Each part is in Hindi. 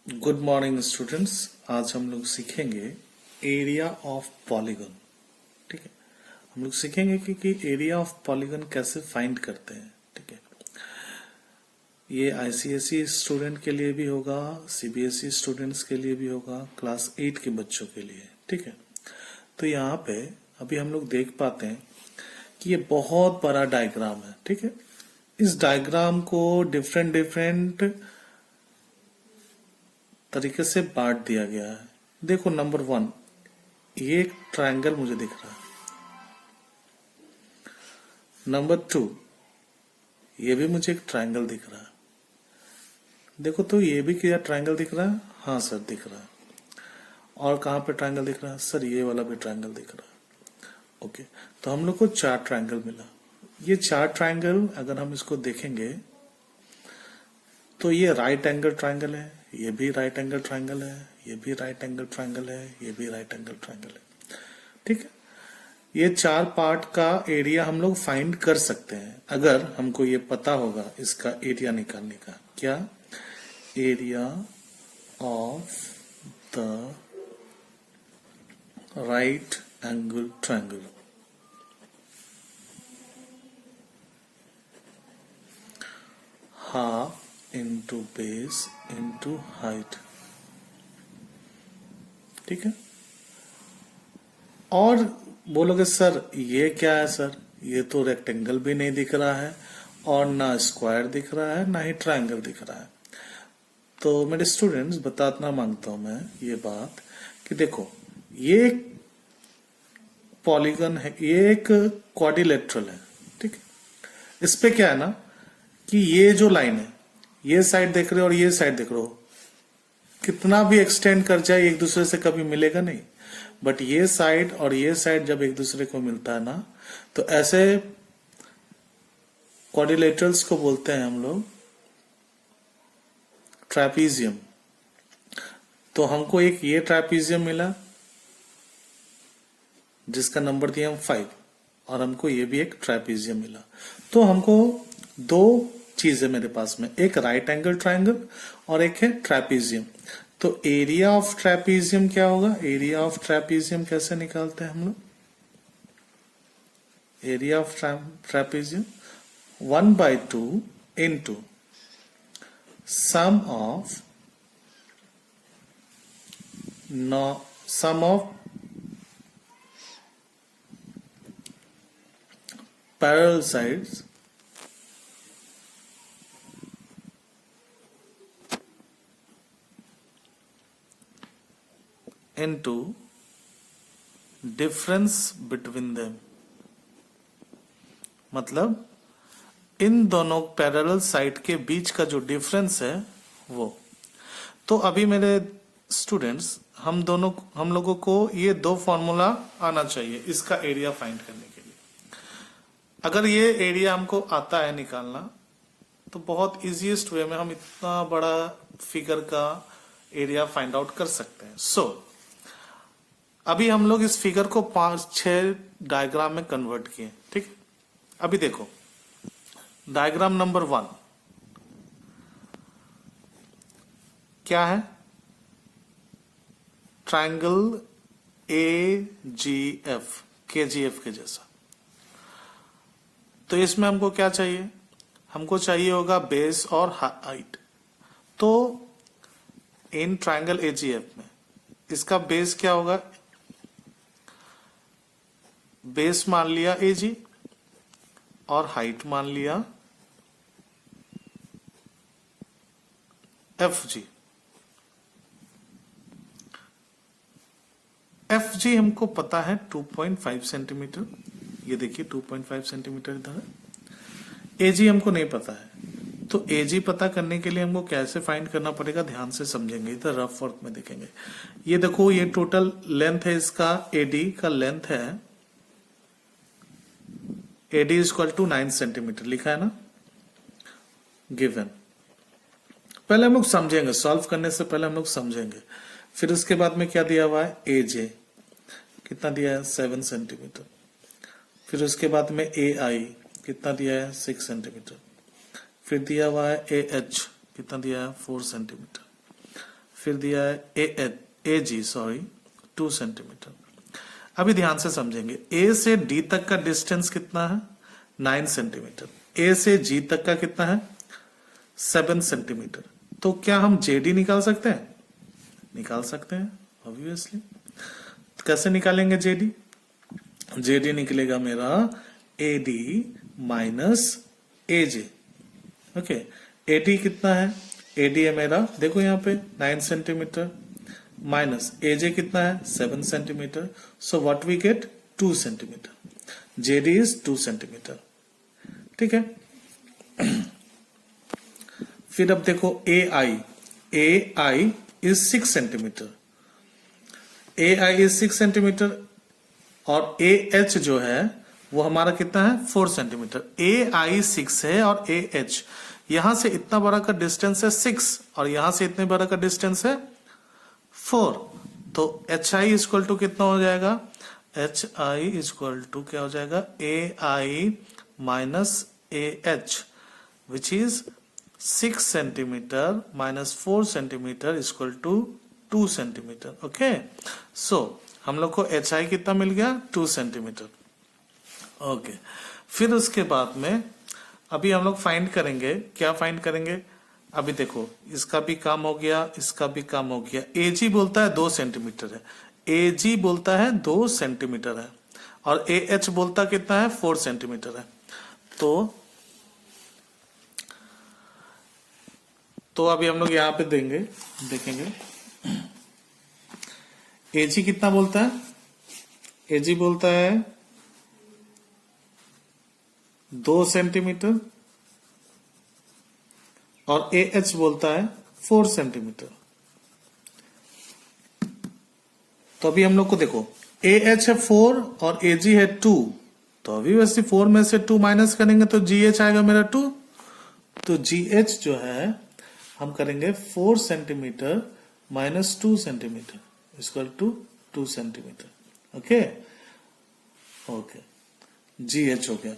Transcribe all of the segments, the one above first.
Good morning students. आज हम लोग सीखेंगे एरिया ऑफ पॉलीगन। ठीक है, हम लोग सीखेंगे कि एरिया ऑफ पॉलीगन कैसे फाइंड करते हैं। ठीक है, ये आईसीएसई स्टूडेंट के लिए भी होगा, सीबीएसई स्टूडेंट्स के लिए भी होगा, क्लास 8 के बच्चों के लिए। ठीक है, तो यहाँ पे अभी हम लोग देख पाते हैं कि ये बहुत बड़ा डायग्राम है। ठीक है, इस डायग्राम को डिफरेंट डिफरेंट तरीके से बांट दिया गया है। देखो, नंबर 1, ये एक ट्रायंगल मुझे दिख रहा है। नंबर 2, ये भी मुझे एक ट्रायंगल दिख रहा है। देखो तो ये भी क्या ट्रायंगल दिख रहा है? हाँ सर, दिख रहा है। और कहाँ पे ट्रायंगल दिख रहा है? सर ये वाला भी ट्रायंगल दिख रहा है। ओके, तो हम लोग को 4 ट्रायंगल मिला। ये 4 ट्रायंगल अगर हम इसको देखेंगे तो ये राइट एंगल ट्रायंगल है, ये भी राइट एंगल ट्रायंगल है, ये भी राइट एंगल ट्रायंगल है, ये भी राइट एंगल ट्रायंगल है। ठीक है, ये 4 पार्ट का एरिया हम लोग फाइंड कर सकते हैं अगर हमको ये पता होगा इसका एरिया निकालने का। क्या? Area of the right angle triangle. Half into base into height. ठीक है, और बोलोगे सर ये क्या है? सर ये तो रेक्टेंगल भी नहीं दिख रहा है और ना स्क्वायर दिख रहा है ना ही ट्रायंगल दिख रहा है। तो मेरे स्टूडेंट्स बताना मांगता हूं मैं ये बात कि देखो, ये एक पॉलीगन है, ये एक क्वाड्रिलेटरल है। ठीक है, इस पे क्या है ना कि ये जो लाइन है, ये साइड देख रहे हो और ये साइड देख रहे हो, कितना भी एक्सटेंड कर जाए एक दूसरे से कभी मिलेगा नहीं। बट ये साइड और ये साइड जब एक दूसरे को मिलता है ना, तो ऐसे क्वाड्रिलेटरल्स को बोलते हैं हम लोग ट्रैपीजियम। तो हमको एक ये ट्रैपीजियम मिला जिसका नंबर दिया हम 5, और हमको ये भी एक ट्रैपीजियम मिला। तो हमको 2 चीज है मेरे पास में, एक राइट एंगल ट्रायंगल और एक है ट्रैपीजियम। तो एरिया ऑफ ट्रैपीजियम क्या होगा? एरिया ऑफ ट्रैपीजियम कैसे निकालते हैं हम लोग? Area of trapezium 1/2 into sum of parallel sides into difference between them। मतलब इन दोनों पैरेलल साइड के बीच का जो डिफरेंस है वो। तो अभी मेरे स्टूडेंट्स हम लोगों को ये 2 फॉर्मूला आना चाहिए इसका एरिया फाइंड करने के लिए। अगर ये एरिया हमको आता है निकालना तो बहुत इजीएस्ट वे में हम इतना बड़ा फिगर का एरिया फाइंड आउट कर सकते हैं। अभी हम लोग इस फिगर को 5-6 डायग्राम में कन्वर्ट किए। ठीक है, अभी देखो डायग्राम नंबर 1 क्या है? ट्रायंगल AGF, KGF के जैसा। तो इसमें हमको क्या चाहिए? हमको चाहिए होगा बेस और हाइट। तो इन ट्रायंगल AGF में इसका बेस क्या होगा? बेस मान लिया AG और हाइट मान लिया FG। FG हमको पता है 2.5 सेंटीमीटर। ये देखिए 2.5 सेंटीमीटर इधर है। AG हमको नहीं पता है, तो AG पता करने के लिए हमको कैसे फाइंड करना पड़ेगा, ध्यान से समझेंगे। इधर रफ वर्क में देखेंगे। ये देखो, ये टोटल लेंथ है इसका, AD का लेंथ है, AD इक्वल टू 9 सेंटीमीटर लिखा है ना, गिवन। पहले हम लोग समझेंगे, सॉल्व करने से पहले हम लोग समझेंगे। फिर उसके बाद में क्या दिया हुआ है? AJ कितना दिया है? 7 सेंटीमीटर। फिर उसके बाद में AI कितना दिया है? 6 सेंटीमीटर। फिर दिया हुआ है AH कितना दिया है? 4 सेंटीमीटर। फिर दिया है ए जी 2 सेंटीमीटर। अभी ध्यान से समझेंगे, ए से डी तक का डिस्टेंस कितना है 9 सेंटीमीटर, ए से जी तक का कितना है 7 सेंटीमीटर। तो क्या हम जेडी निकाल सकते हैं? निकाल सकते हैं ऑब्वियसली। कैसे निकालेंगे जेडी? जेडी निकलेगा मेरा एडी माइनस एजे। ओके, एडी कितना है? एडी है मेरा, देखो यहाँ पे 9 सेंटीमीटर, माइनस एजे कितना है 7 centimetre. So what we get 2 centimetre. J D is 2 centimetre. ठीक है। फिर अब देखो A I is 6 centimetre, A I is 6 centimetre और ए एच जो है वो हमारा कितना है 4 सेंटीमीटर। ए आई 6 है और ए एच यहां से इतना बड़ा का डिस्टेंस है 6 और यहां से इतने बड़ा का डिस्टेंस है 4। तो एच आई इक्वल टू कितना हो जाएगा? एच आई इक्वल टू क्या हो जाएगा? A I minus A H which is 6 centimetre minus 4 centimetre equal to 2 centimetre. Okay, so हम लोग को एच आई कितना मिल गया 2 सेंटीमीटर। ओके, फिर उसके बाद में अभी हम लोग फाइंड करेंगे, क्या फाइंड करेंगे? अभी देखो, इसका भी काम हो गया, इसका भी काम हो गया। एजी बोलता है 2 सेंटीमीटर है, एजी बोलता है 2 सेंटीमीटर है और ए एच बोलता कितना है 4 सेंटीमीटर है। तो अभी हम लोग यहां पे देखेंगे एजी कितना बोलता है? एजी बोलता है 2 सेंटीमीटर और ए एच बोलता है 4 सेंटीमीटर। तो अभी हम लोग को देखो, ए एच है 4 और ए जी है 2, तो अभी वैसे 4 में से 2 माइनस करेंगे तो जी एच आएगा मेरा 2। तो जी एच जो है हम करेंगे 4 centimetre minus 2 centimetre equal to 2 centimetre. Okay okay, G H हो गया।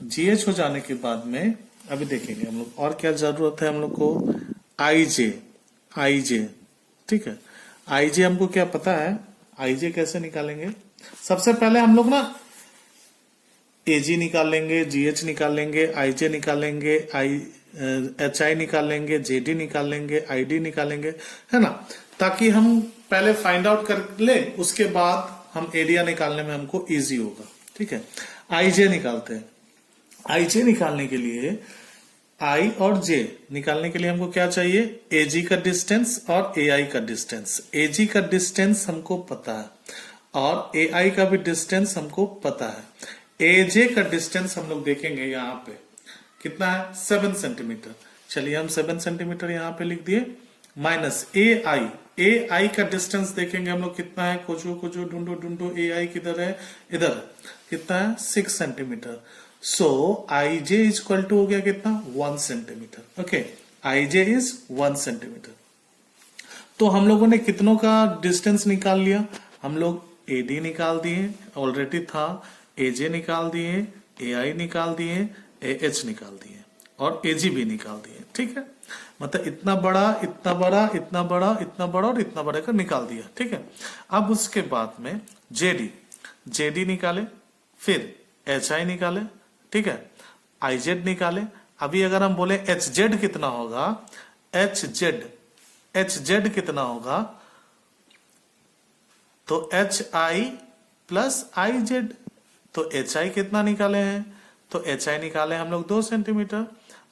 जी एच हो जाने के बाद में अभी देखेंगे हम लोग और क्या जरूरत है हम लोग को। आई जे, ठीक है। आई जे हमको क्या पता है? आई जे कैसे निकालेंगे? सबसे पहले हम लोग ना एजी निकाल लेंगे, जीएच निकाल लेंगे, आई जे निकालेंगे, एच आई निकाल लेंगे, जेडी निकाल लेंगे, आईडी निकालेंगे, है ना, ताकि हम पहले फाइंड आउट कर ले, उसके बाद हम एरिया निकालने में हमको इजी होगा। ठीक है, आई जे निकालते हैं। आई जे निकालने के लिए, आई और जे निकालने के लिए हमको क्या चाहिए? एजी का डिस्टेंस और ए आई का डिस्टेंस। एजी का डिस्टेंस हमको पता है और ए आई का भी डिस्टेंस हमको पता है। एजे का डिस्टेंस हम लोग देखेंगे यहाँ पे कितना है 7 सेंटीमीटर। चलिए हम 7 सेंटीमीटर यहाँ पे लिख दिए, माइनस ए आई का डिस्टेंस देखेंगे हम लोग कितना है, खोजो ढूंढो ए आई किधर है, इधर कितना है 6 centimetre. So I J equal to हो गया कितना 1 centimetre. Okay, I J is 1 centimetre. तो हम लोगों ने कितनों का डिस्टेंस निकाल लिया? हम लोग एडी निकाल दिए, ऑलरेडी था, एजे निकाल दिए, ए आई निकाल दिए, ए एच निकाल दिए और एजी भी निकाल दिए। ठीक है, मतलब इतना बड़ा इतना बड़ा इतना बड़ा इतना बड़ा और इतना बड़ा का निकाल दिया। ठीक है, अब उसके बाद में जेडी निकाले, फिर एच आई निकाले, ठीक है, आई जेड निकाले। अभी अगर हम बोले एच जेड कितना होगा, एच जेड कितना होगा, तो H I plus I Z. तो एच आई कितना निकाले हैं? तो एच आई निकाले हम लोग 2 सेंटीमीटर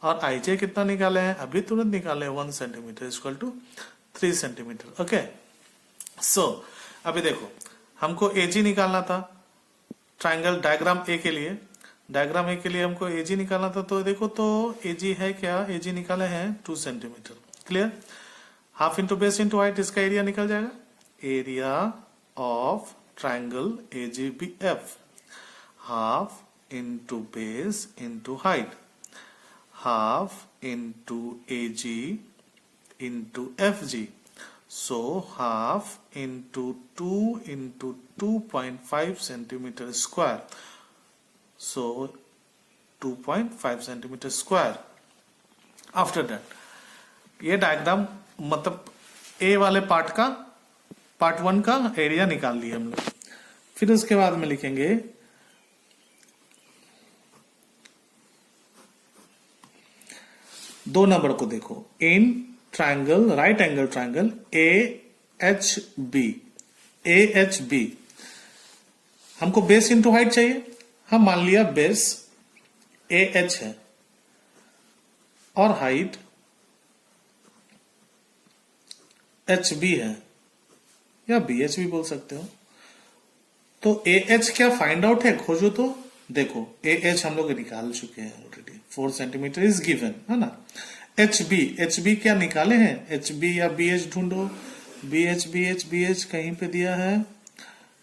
और आई जे कितना निकाले हैं? अभी तुरंत निकाले 1 centimetre equal to 3 centimetre. Okay, so अभी देखो हमको एजी निकालना था ट्राइंगल डायग्राम ए के लिए। डायग्राम ए के लिए हमको एजी निकालना था, तो देखो तो एजी है क्या, एजी निकाले हैं 2 centimetre. Clear, half into base into height, इसका एरिया निकल जाएगा। Area of triangle A G B F, half into base into height, half into A G into F G. So half into 2 into 2.5 centimeter square. So 2.5 centimeter square. After that, ये डायग्राम मतलब ए वाले पार्ट 1 का एरिया निकाल लिए हम लोग। फिर उसके बाद में लिखेंगे दो नंबर को देखो, in triangle, right angle triangle A H B, हमको बेस इंटू हाइट चाहिए। हम मान लिया बेस ए एच है और हाइट एच बी है, या बी एच भी बोल सकते हो। तो ए एच क्या फाइंड आउट है, खोजो तो। देखो ए एच हम लोग निकाल चुके हैं ऑलरेडी, 4 सेंटीमीटर इज गिवन, है ना। एच बी क्या निकाले हैं, एच बी या बी एच ढूंढो। बी एच कहीं पे दिया है,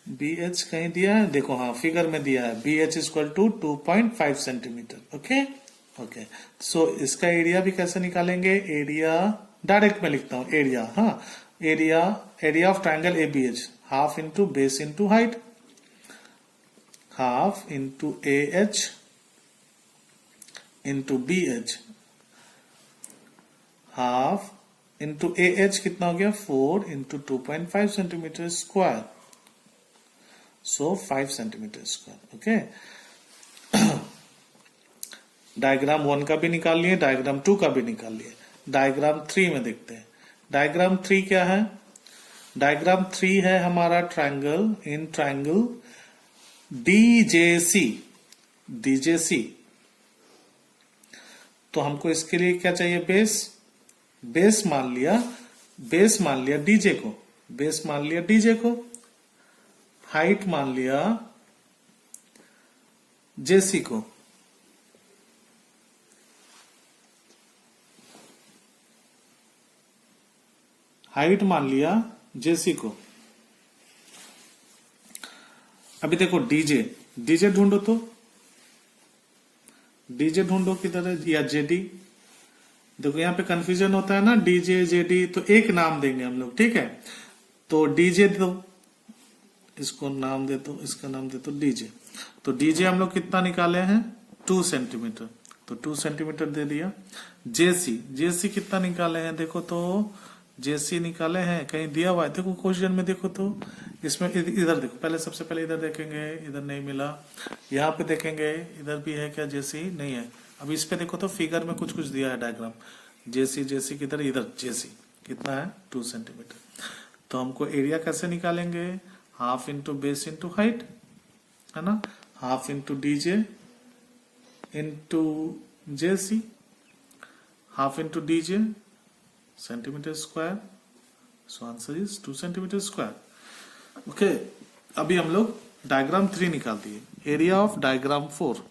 बी एच कहीं दिया है, देखो हाँ फिगर में दिया है, B H equal to 2.5 centimetre. Okay so इसका एरिया भी कैसे निकालेंगे, एरिया डायरेक्ट में लिखता हूं, एरिया, हाँ area of triangle A B H, half into base into height, half into A H into B H, half into A H कितना हो गया, 4 into 2.5 centimetre square, so 5 centimetre square. Okay diagram 1 का भी निकाल लिए, डायग्राम 2 का भी निकाल लिए। डायग्राम 3 में देखते हैं। डायग्राम 3 क्या है, डायग्राम 3 है हमारा ट्रायंगल, इन ट्रायंगल डीजेसी। तो हमको इसके लिए क्या चाहिए, बेस मान लिया डीजे को, बेस मान लिया डीजे को, हाइट मान लिया जेसी को, हाइट मान लिया जेसी को। अभी देखो डीजे ढूंढो, तो डीजे ढूंढो किधर है, या जेडी। देखो यहाँ पे कंफ्यूजन होता है ना, डीजे जेडी, तो एक नाम देंगे हम लोग, ठीक है। तो डीजे दो, इसको नाम दे दो, इसका नाम दे दो डीजे। तो डीजे हम लोग कितना निकाले हैं, 2 सेंटीमीटर, तो 2 सेंटीमीटर दे दिया। जेसी कितना निकाले हैं, देखो तो जेसी निकाले हैं, कहीं दिया हुआ है, देखो क्वेश्चन में देखो तो, इसमें इधर देखो, पहले सबसे पहले इधर देखेंगे, इधर नहीं मिला, यहाँ पे देखेंगे इधर भी है क्या, जेसी नहीं है। अब इस पे देखो तो फिगर में कुछ दिया है डायग्राम, जेसी किधर, इधर जेसी कितना है, 2 सेंटीमीटर। तो हमको एरिया कैसे निकालेंगे, half into base into height, है ना, half into DJ into JC, half into DJ centimetre square, so answer is 2 centimetre square. Okay अभी हम लोग डायग्राम 3 निकाल दिए। एरिया ऑफ डायग्राम 4,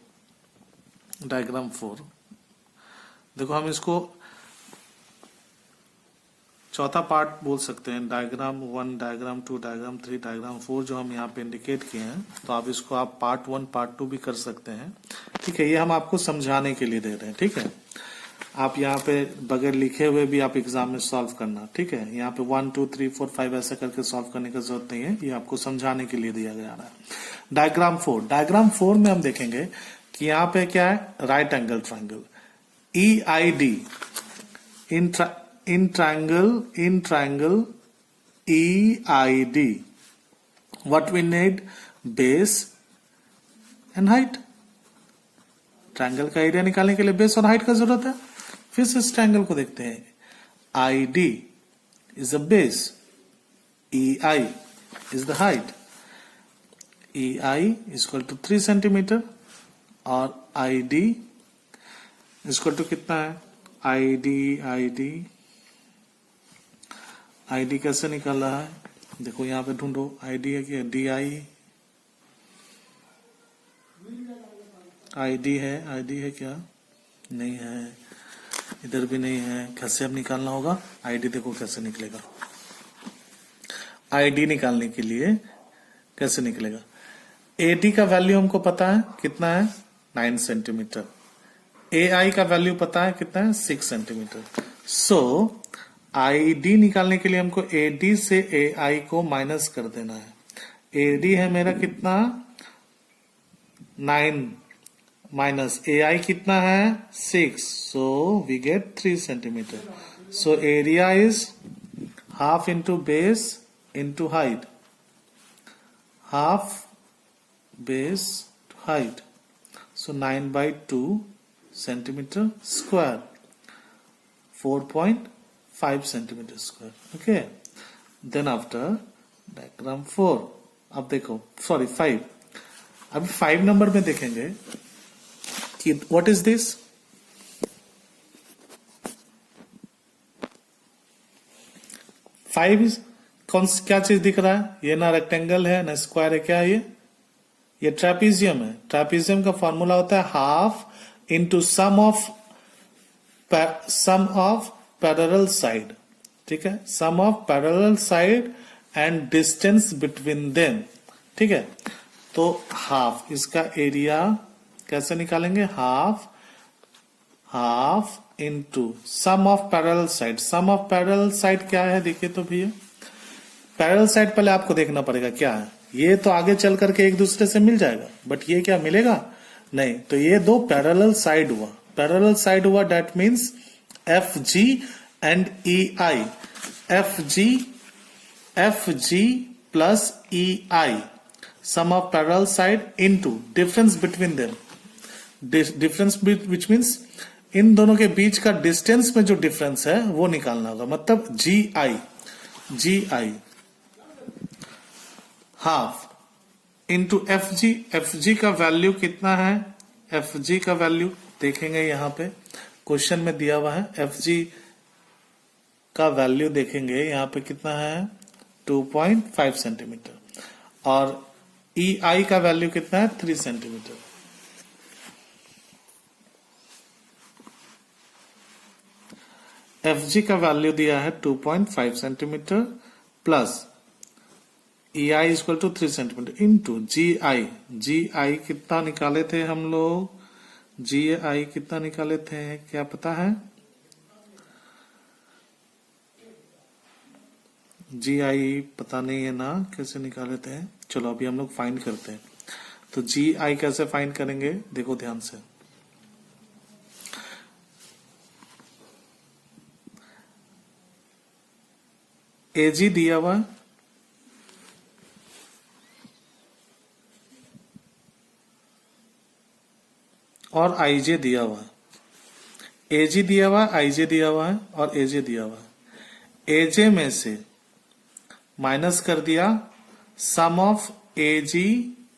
देखो हम इसको चौथा पार्ट बोल सकते हैं, डायग्राम 1, डायग्राम 2, डायग्राम 3, डायग्राम 4 जो हम यहाँ पे इंडिकेट किए हैं। तो आप इसको आप पार्ट 1 पार्ट 2 भी कर सकते हैं, ठीक है। ये हम आपको समझाने के लिए दे रहे हैं, ठीक है। आप यहाँ पे बगैर लिखे हुए भी आप एग्जाम में सॉल्व करना, ठीक है। यहाँ पे 1 2 3 4 5 ऐसा करके सॉल्व करने की जरूरत नहीं है, ये आपको समझाने के लिए दिया गया है। डायग्राम 4 में हम देखेंगे कि यहाँ पे क्या है, right angle triangle EID, in triangle EID, what we need, base and height. Triangle का एरिया निकालने के लिए बेस और हाइट का जरूरत है। फिर से इस ट्रायंगल को देखते हैं, ID is the base, EI is the height, EI is equal to 3 centimetre और ID is equal to कितना है, ID कैसे निकल रहा है, देखो यहाँ पे ढूंढो, ID है क्या, ID है क्या, नहीं है, इधर भी नहीं है, कैसे अब निकालना होगा, ID देखो कैसे निकलेगा। ID निकालने के लिए कैसे निकलेगा, AD का वैल्यू हमको पता है कितना है, 9 सेंटीमीटर, AI का वैल्यू पता है कितना है, 6 सेंटीमीटर। सो ID निकालने के लिए हमको AD से AI को माइनस कर देना है। AD है मेरा कितना, 9 माइनस AI कितना है, 6, so we get 3 centimetre. So area is half into base into height, half base to height, so 9 by 2 centimeter square, 4.5 centimeter square. Okay, then after diagram 4, अब देखो सॉरी 5, अभी 5 नंबर में देखेंगे कि व्हाट इज दिस, 5 क्या चीज दिख रहा है, ये ना रेक्टेंगल है ना स्क्वायर है, क्या है ये ट्रेपीजियम है। ट्रेपीजियम का फॉर्मूला होता है half into sum of parallel side, ठीक है, sum of parallel side and distance between them, ठीक है। तो हाफ, इसका एरिया कैसे निकालेंगे, half into sum of parallel side. Sum of parallel side क्या है देखिए तो भैया, पैरेलल साइड पहले आपको देखना पड़ेगा क्या है, ये तो आगे चल करके एक दूसरे से मिल जाएगा, बट ये क्या मिलेगा नहीं, तो ये दो पैरेलल साइड हुआ, पैरेलल साइड हुआ, that means F G and E I, F G plus E I, sum of parallel side into difference between them, difference which means इन दोनों के बीच का डिस्टेंस में जो डिफरेंस है वो निकालना होगा, मतलब जी आई हाफ इंटू एफ जी का वैल्यू कितना है, एफ जी का वैल्यू देखेंगे यहां पे क्वेश्चन में दिया हुआ है, एफ जी का वैल्यू देखेंगे यहां पे कितना है 2.5 सेंटीमीटर, और ई आई का वैल्यू कितना है 3 सेंटीमीटर। एफ जी का वैल्यू दिया है 2.5 centimetre plus E I equal to 3 centimetre into G I कितना निकाले थे हम लोग, जी आई कितना निकाले थे क्या पता है, जी आई पता नहीं है ना, कैसे निकाले थे, चलो अभी हम लोग फाइंड करते हैं। तो जी आई कैसे फाइंड करेंगे देखो ध्यान से, एजी दिया हुआ और आईजे दिया हुआ है, एजी दिया हुआ है, आईजे दिया हुआ है और एजे दिया हुआ है। एजे में से माइनस कर दिया sum of A G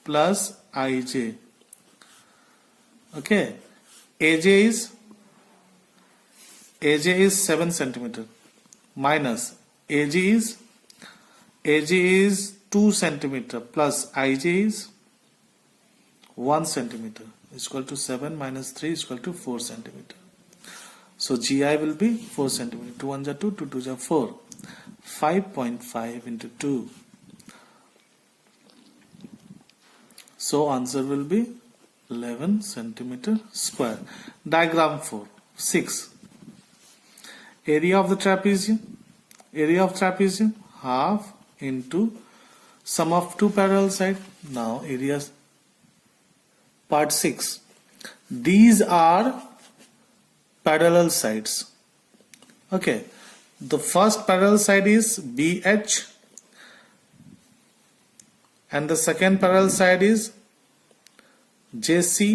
plus I J, okay, A J is 7 centimetre minus A G is 2 centimetre plus I J is 1 centimetre is equal to 7 minus 3 is equal to 4 centimeter. So GI will be 4 centimeter. 2 1 2, 2 2 4. 5.5 into 2. So answer will be 11 centimeter square. Diagram 4. 6. Area of the trapezium. Area of trapezium half into sum of two parallel sides. Now areas. Part 6. These are parallel sides. Okay. The first parallel side is BH and the second parallel side is JC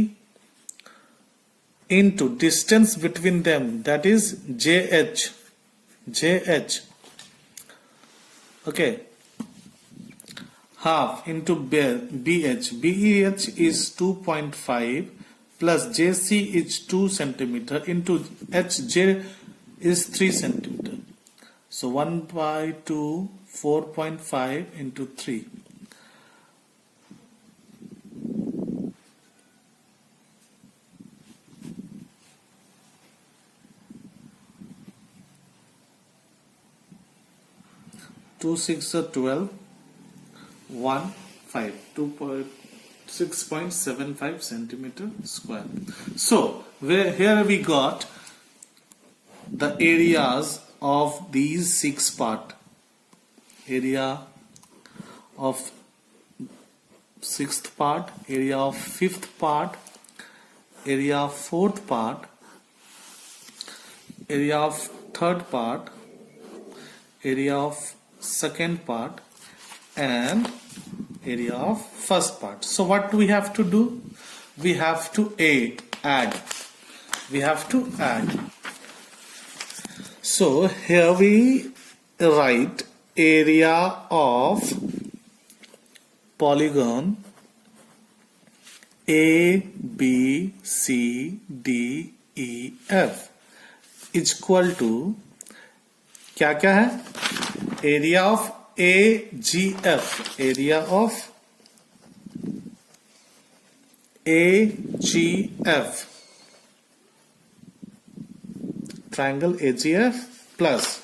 into distance between them, that is JH. Okay. Half into BH. BH is 2.5 plus JC is 2 centimeter into HJ is 3 centimeter. So 1 by 2, 4.5 into 3. Two 6 are 12. 1 5 6.75 centimeter square. So here we got the areas of these 6 part. Area of 6th part, area of 5th part, area of 4th part, area of 3rd part, area of second part and area of first part. So what we have to do? We have to add. We have to add. So here we write area of polygon A, B, C, D, E, F is equal to क्या क्या है? Area of A G F, area of A G F, triangle A G F plus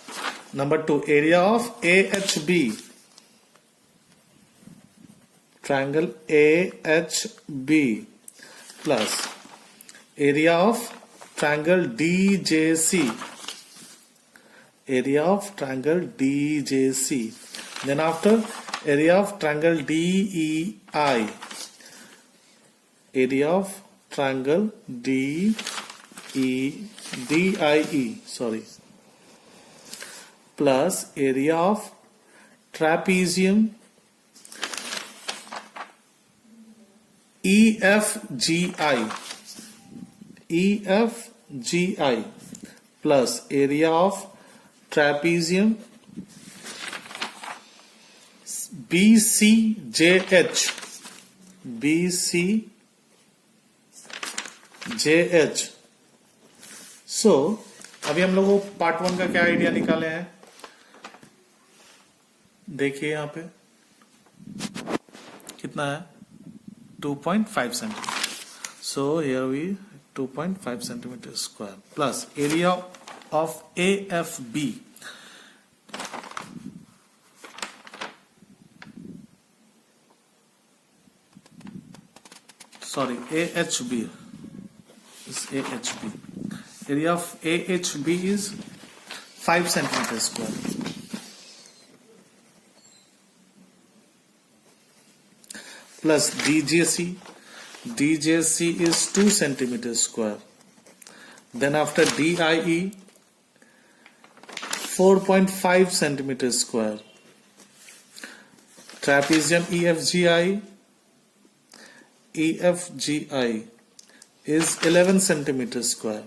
number 2 area of A H B, triangle A H B plus area of triangle D J C, area of triangle DJC. Then after area of triangle DEI, area of triangle DIE, sorry, plus area of trapezium EFGI plus area of trapezium BCJH, BCJH. So अभी हम लोगों पार्ट 1 का क्या आइडिया निकाले हैं? देखिए यहां पे कितना है? 2.5 centimetre. So here we 2.5 centimeter square plus area of AFB, sorry, AHB is AHB. Area of AHB is 5 centimeter square plus DJC. DJC is 2 centimeter square. Then after DIE 4.5 centimeter square. Trapezium EFGI is 11 centimeter square.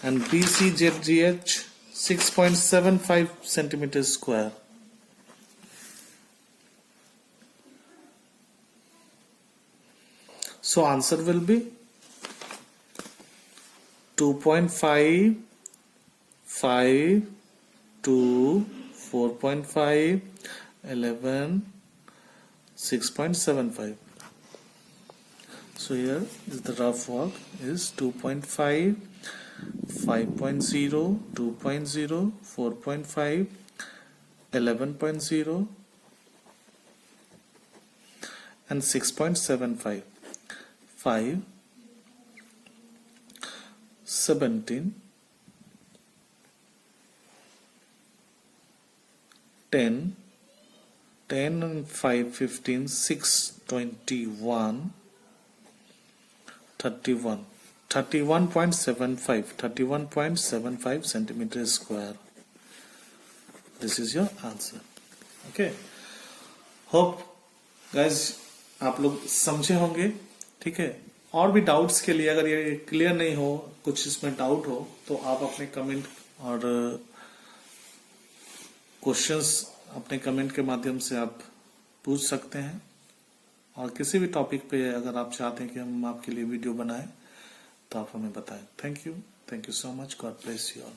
And BCJH 6.75 centimeter square. So answer will be 2.5, 5, 2, 4.5, 11, 6.75. So here is the rough work is 2.5, 5.0, 2.0, 4.5, 11.0 and 6.75. 5, 17, 10, 10 and 5, 15, 6, 21, 31, 31.75 centimeter square. This is your answer. Okay. Hope guys आप लोग समझे होंगे. ठीक है. और भी डाउट्स के लिए अगर ये क्लियर नहीं हो, कुछ इसमें डाउट हो, तो आप अपने कमेंट और क्वेश्चंस अपने कमेंट के माध्यम से आप पूछ सकते हैं. और किसी भी टॉपिक पे अगर आप चाहते हैं कि हम आपके लिए वीडियो बनाएं तो आप हमें बताएं. Thank you so much. God bless you all.